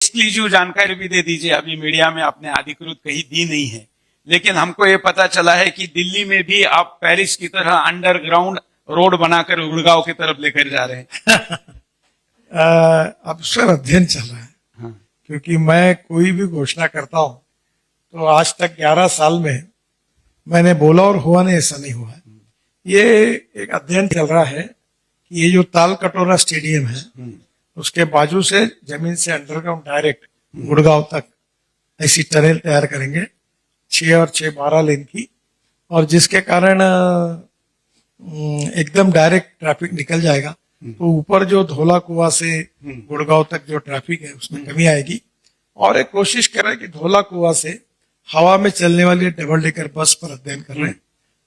Exclusive जानकारी भी दे दीजिए। अभी मीडिया में आपने अधिकृत कहीं दी नहीं है, लेकिन हमको ये पता चला है कि दिल्ली में भी आप पेरिस की तरह अंडरग्राउंड रोड बनाकर गुड़गांव की तरफ लेकर जा रहे हैं। अब सर अध्ययन चल रहा है। हाँ। क्योंकि मैं कोई भी घोषणा करता हूं तो आज तक 11 साल में मैंने बोला और हुआ नहीं, ऐसा नहीं हुआ है। ये एक अध्ययन चल रहा है कि ये जो ताल कटोरा स्टेडियम है उसके बाजू से जमीन से अंडरग्राउंड डायरेक्ट गुड़गांव तक ऐसी टनल तैयार करेंगे 6 और 6 12 लेन की, और जिसके कारण एकदम डायरेक्ट ट्रैफिक निकल जाएगा। तो ऊपर जो धोला कुआं से गुड़गांव तक जो ट्रैफिक है उसमें कमी आएगी। और एक कोशिश कर रहे हैं कि धोला कुआं से हवा में चलने वाली डबल डेकर बस पर अध्ययन कर रहे हैं,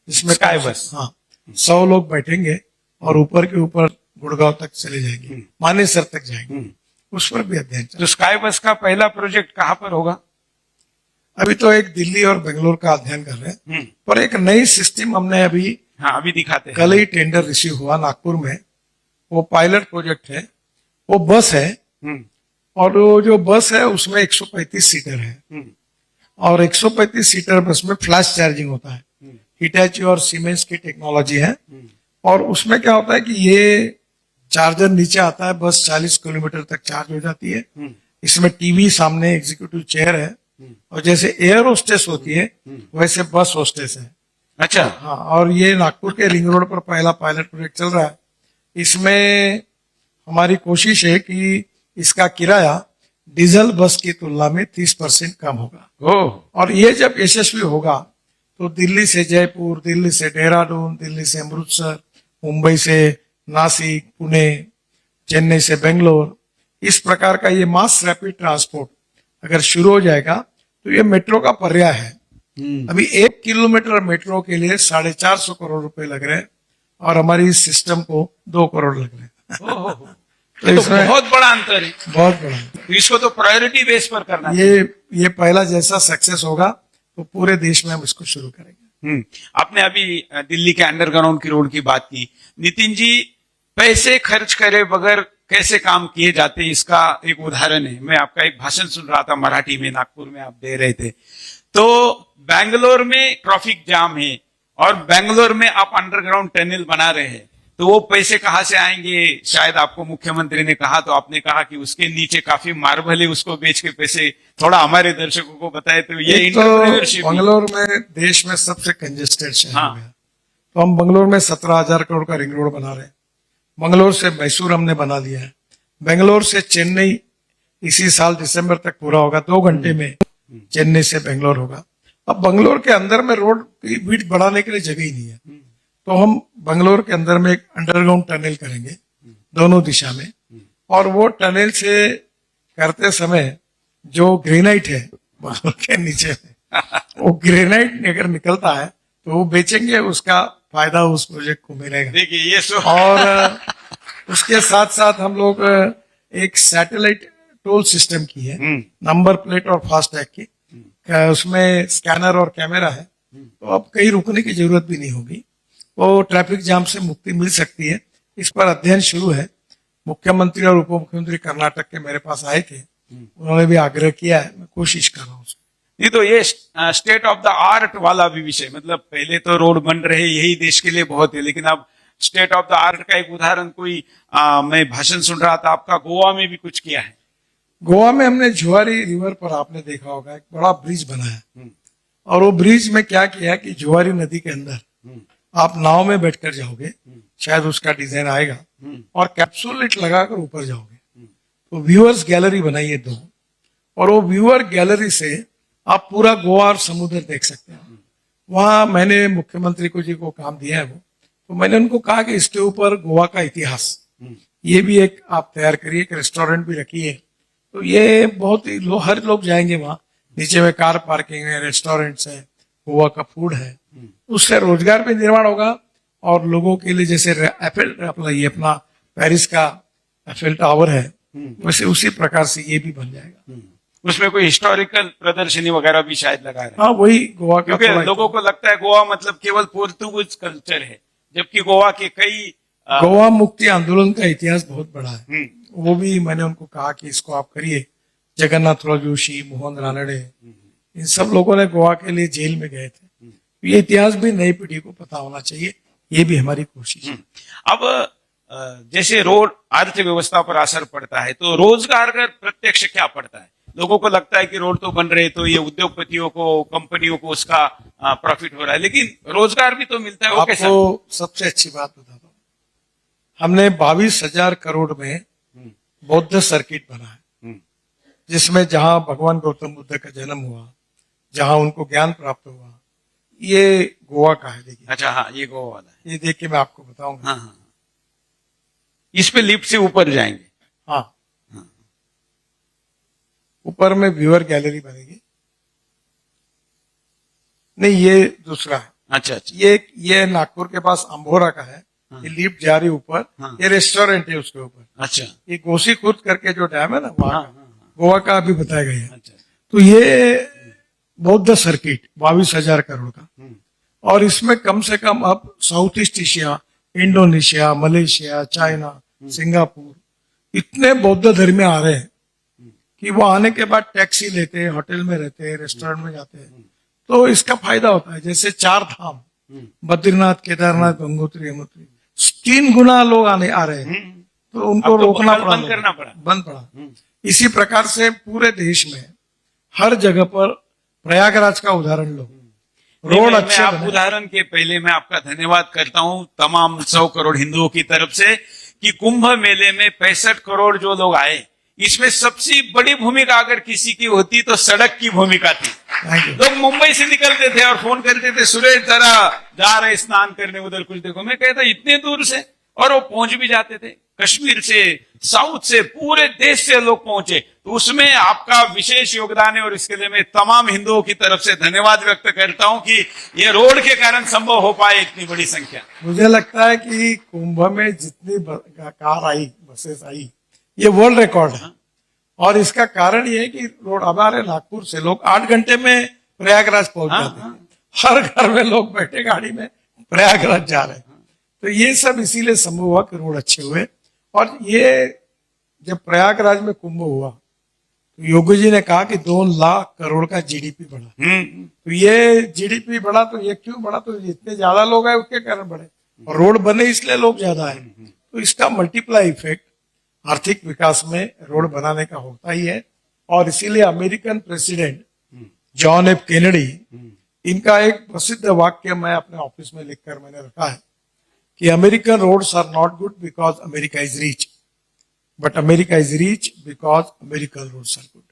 जिसमें स्काई बस। हाँ 100 लोग बैठेंगे और ऊपर के ऊपर गुड़गांव तक चले जाएंगे, मानेसर तक जाएंगे। उस पर भी अध्ययन चल तो स्काई बस का पहला प्रोजेक्ट कहाँ पर होगा? अभी तो एक दिल्ली और बेंगलोर का अध्ययन कर रहे हैं, पर एक नई सिस्टम हमने अभी हाँ अभी दिखाते हैं। कल ही टेंडर रिसीव हुआ नागपुर में। वो पायलट प्रोजेक्ट है, वो बस है, और वो जो बस है उसमें 135 सीटर है, और 135 सीटर बस में फ्लैश चार्जिंग होता है। हिटैची और सीमेंस की टेक्नोलॉजी है, और उसमें क्या होता है कि ये चार्जर नीचे आता है, बस 40 किलोमीटर तक चार्ज हो जाती है। इसमें टीवी सामने एग्जीक्यूटिव चेयर है, और जैसे एयर होस्टेस होती है वैसे बस होस्टेस है। अच्छा। हाँ, और ये नागपुर के रिंग रोड पर पहला पायलट प्रोजेक्ट चल रहा है। इसमें हमारी कोशिश है कि इसका किराया डीजल बस की तुलना में 30% कम होगा। और ये जब यशस्वी होगा तो दिल्ली से जयपुर, दिल्ली से देहरादून, दिल्ली से अमृतसर, मुंबई से नासिक, पुणे, चेन्नई से बेंगलोर, इस प्रकार का ये मास रैपिड ट्रांसपोर्ट अगर शुरू हो जाएगा तो ये मेट्रो का पर्याय है। अभी 1 किलोमीटर मेट्रो के लिए 450 करोड़ रुपए लग रहे हैं, और हमारी इस सिस्टम को 2 करोड़ लग रहे हैं। तो इसमें बहुत बड़ा अंतर है, बहुत बड़ा। तो इसको तो प्रायोरिटी बेस पर करना ये पहला जैसा सक्सेस होगा तो पूरे देश में हम इसको शुरू करेंगे। आपने अभी दिल्ली के अंडरग्राउंड की रोड की बात की। नितिन जी, पैसे खर्च करे बगैर कैसे काम किए जाते, इसका एक उदाहरण है। मैं आपका एक भाषण सुन रहा था मराठी में, नागपुर में आप दे रहे थे। तो बेंगलोर में ट्रैफिक जाम है और बेंगलोर में आप अंडरग्राउंड टनल बना रहे हैं, तो वो पैसे कहाँ से आएंगे? शायद आपको मुख्यमंत्री ने कहा, तो आपने कहा कि उसके नीचे काफी मार्बल है, उसको बेच के पैसे थोड़ा हमारे दर्शकों को बताए। तो ये तो बंगलोर में देश में सबसे कंजेस्टेड शहर हो गया, तो हम बंगलोर में 17,000 करोड़ का रिंग रोड बना रहे हैं। बंगलोर से मैसूर हमने बना लिया है। बेंगलोर से चेन्नई इसी साल दिसंबर तक पूरा होगा, 2 घंटे में चेन्नई से बेंगलोर होगा। अब बंगलोर के अंदर में रोड की विड्थ बढ़ाने के लिए जगह ही नहीं है, तो हम बंगलोर के अंदर में एक अंडरग्राउंड टनल करेंगे दोनों दिशा में। और वो टनल से करते समय जो ग्रेनाइट है बंगलोर के नीचे में, वो ग्रेनाइट अगर निकलता है तो वो बेचेंगे, उसका फायदा उस प्रोजेक्ट को मिलेगा। देखिए ये और उसके साथ साथ हम लोग एक सैटेलाइट टोल सिस्टम की है, नंबर प्लेट और फास्टैग की। उसमें स्कैनर और कैमरा है, तो अब कहीं रुकने की जरूरत भी नहीं होगी, वो ट्रैफिक जाम से मुक्ति मिल सकती है। इस पर अध्ययन शुरू है। मुख्यमंत्री और उप मुख्यमंत्री कर्नाटक के मेरे पास आए थे, उन्होंने भी आग्रह किया है, मैं कोशिश कर रहा हूँ। नहीं तो ये स्टेट ऑफ द आर्ट वाला भी विषय, मतलब पहले तो रोड बन रहे यही देश के लिए बहुत है, लेकिन अब स्टेट ऑफ द आर्ट का एक उदाहरण कोई मैं भाषण सुन रहा था आपका, गोवा में भी कुछ किया है। गोवा में हमने जुआरी रिवर पर आपने देखा होगा एक बड़ा ब्रिज बनाया, और वो ब्रिज में क्या किया कि जुआरी नदी के अंदर आप नाव में बैठकर जाओगे, शायद उसका डिजाइन आएगा, और कैप्सूल लाइट लगाकर ऊपर जाओगे, तो व्यूअर्स गैलरी बनाई है 2, और वो व्यूअर गैलरी से आप पूरा गोवा और समुद्र देख सकते हैं। वहां मैंने मुख्यमंत्री को जी को काम दिया है वो, तो मैंने उनको कहा कि इसके ऊपर गोवा का इतिहास ये भी एक आप तैयार करिए, एक रेस्टोरेंट भी रखिए, तो ये बहुत ही हर लोग जाएंगे वहां। नीचे में कार पार्किंग है, रेस्टोरेंट्स है, गोवा का फूड है, उससे रोजगार भी निर्माण होगा। और लोगों के लिए जैसे एफिल ये अपना पेरिस का एफिल टावर है, वैसे उसी प्रकार से ये भी बन जाएगा। उसमें कोई हिस्टोरिकल प्रदर्शनी वगैरह भी शायद लगा रहे। हाँ वही गोवा का, क्योंकि लोगों को लगता है गोवा मतलब केवल पोर्तुगीज कल्चर है, जबकि गोवा के कई गोवा मुक्ति आंदोलन का इतिहास बहुत बड़ा है। वो भी मैंने उनको कहा कि इसको आप करिए, जगन्नाथ जोशी, मोहन रानडे, इन सब लोगों ने गोवा के लिए जेल में गए थे। तो ये इतिहास भी नई पीढ़ी को पता होना चाहिए, ये भी हमारी कोशिश है। अब जैसे रोड अर्थव्यवस्था पर असर पड़ता है, तो रोजगार का प्रत्यक्ष क्या पड़ता है? लोगों को लगता है कि रोड तो बन रहे, तो ये उद्योगपतियों को, कंपनियों को उसका प्रॉफिट हो रहा है, लेकिन रोजगार भी तो मिलता है, वो कैसा? आपको सबसे अच्छी बात बताता हूँ, हमने 22,000 करोड़ में बौद्ध सर्किट बनाया, जिसमें जहां भगवान गौतम बुद्ध का जन्म हुआ, जहां उनको ज्ञान प्राप्त हुआ, ये गोवा का है। देखिए, अच्छा, हाँ, ये गोवा वाला है। ये देख के मैं आपको बताऊंगा। हाँ, हाँ, इस पे लिफ्ट से ऊपर जाएंगे। हाँ, ऊपर में व्यूअर गैलरी बनेगी। नहीं, ये दूसरा है। अच्छा, अच्छा, ये नागपुर के पास अम्बोरा का है। ये लिफ्ट जा रही ऊपर, हाँ। ये रेस्टोरेंट है उसके ऊपर। अच्छा, ये गोसी खुर्द करके जो डैम है ना, वहां हाँ, का, हाँ, गोवा का अभी बताया गया है। अच्छा, तो ये बौद्ध सर्किट 22,000 करोड़ का, और इसमें कम से कम अब south east Asia, Indonesia, Malaysia, China, Singapore, इतने बौद्ध धर्मी आ रहे हैं कि वो आने के बाद टैक्सी लेते हैं, होटल में रहते हैं, रेस्टोरेंट में जाते हैं। तो इसका फायदा होता है। जैसे 4 धाम, बद्रीनाथ, केदारनाथ, गंगोत्री, यमुनोत्री, 3 गुना लोग आ रहे हैं। तो उनको अब तो रोकना पड़ा, बंद करना पड़ा। बंद पड़ा। इसी प्रकार से पूरे देश में हर जगह पर, प्रयागराज का उदाहरण लो, रोड मैं अच्छे आप बने। उदाहरण के पहले मैं आपका धन्यवाद करता हूं तमाम 100 करोड़ हिंदुओं की तरफ से कि कुंभ मेले में 65 करोड़ जो लोग आए, इसमें सबसे बड़ी भूमिका अगर किसी की होती तो सड़क की भूमिका थी। Thank you. लोग मुंबई से निकलते थे और फोन करते थे, सुरेश जरा जा रहे स्नान करने, उधर कुछ देखो। मैं कहता इतने दूर से, और वो पहुंच भी जाते थे। कश्मीर से, साउथ से, पूरे देश से लोग पहुंचे। तो उसमें आपका विशेष योगदान है और इसके लिए मैं तमाम हिंदुओं की तरफ से धन्यवाद व्यक्त करता हूं कि ये रोड के कारण संभव हो पाए इतनी बड़ी संख्या। मुझे लगता है कि कुंभ में जितनी कार आई, बसेस आई, ये वर्ल्ड रिकॉर्ड है। और इसका कारण ये है कि रोड, हमारे नागपुर से लोग 8 घंटे में प्रयागराज पहुंच जाते हैं। हर घर में लोग बैठे गाड़ी में प्रयागराज जा रहे हैं। तो ये सब इसीलिए संभव हुआ कि रोड अच्छे हुए। और ये जब प्रयागराज में कुंभ हुआ तो योगी जी ने कहा कि 2 लाख करोड़ का जीडीपी बढ़ा। तो ये जीडीपी बढ़ा, तो ये क्यों बढ़ा? तो इतने ज्यादा लोग आए उसके कारण बढ़े, और रोड बने इसलिए लोग ज्यादा आए। तो इसका मल्टीप्लाई इफेक्ट आर्थिक विकास में रोड बनाने का होता ही है। और इसीलिए American president John F Kennedy, इनका एक प्रसिद्ध वाक्य मैं अपने ऑफिस में लिखकर मैंने रखा है कि American roads are not good because America is rich, but America is rich because American roads are good.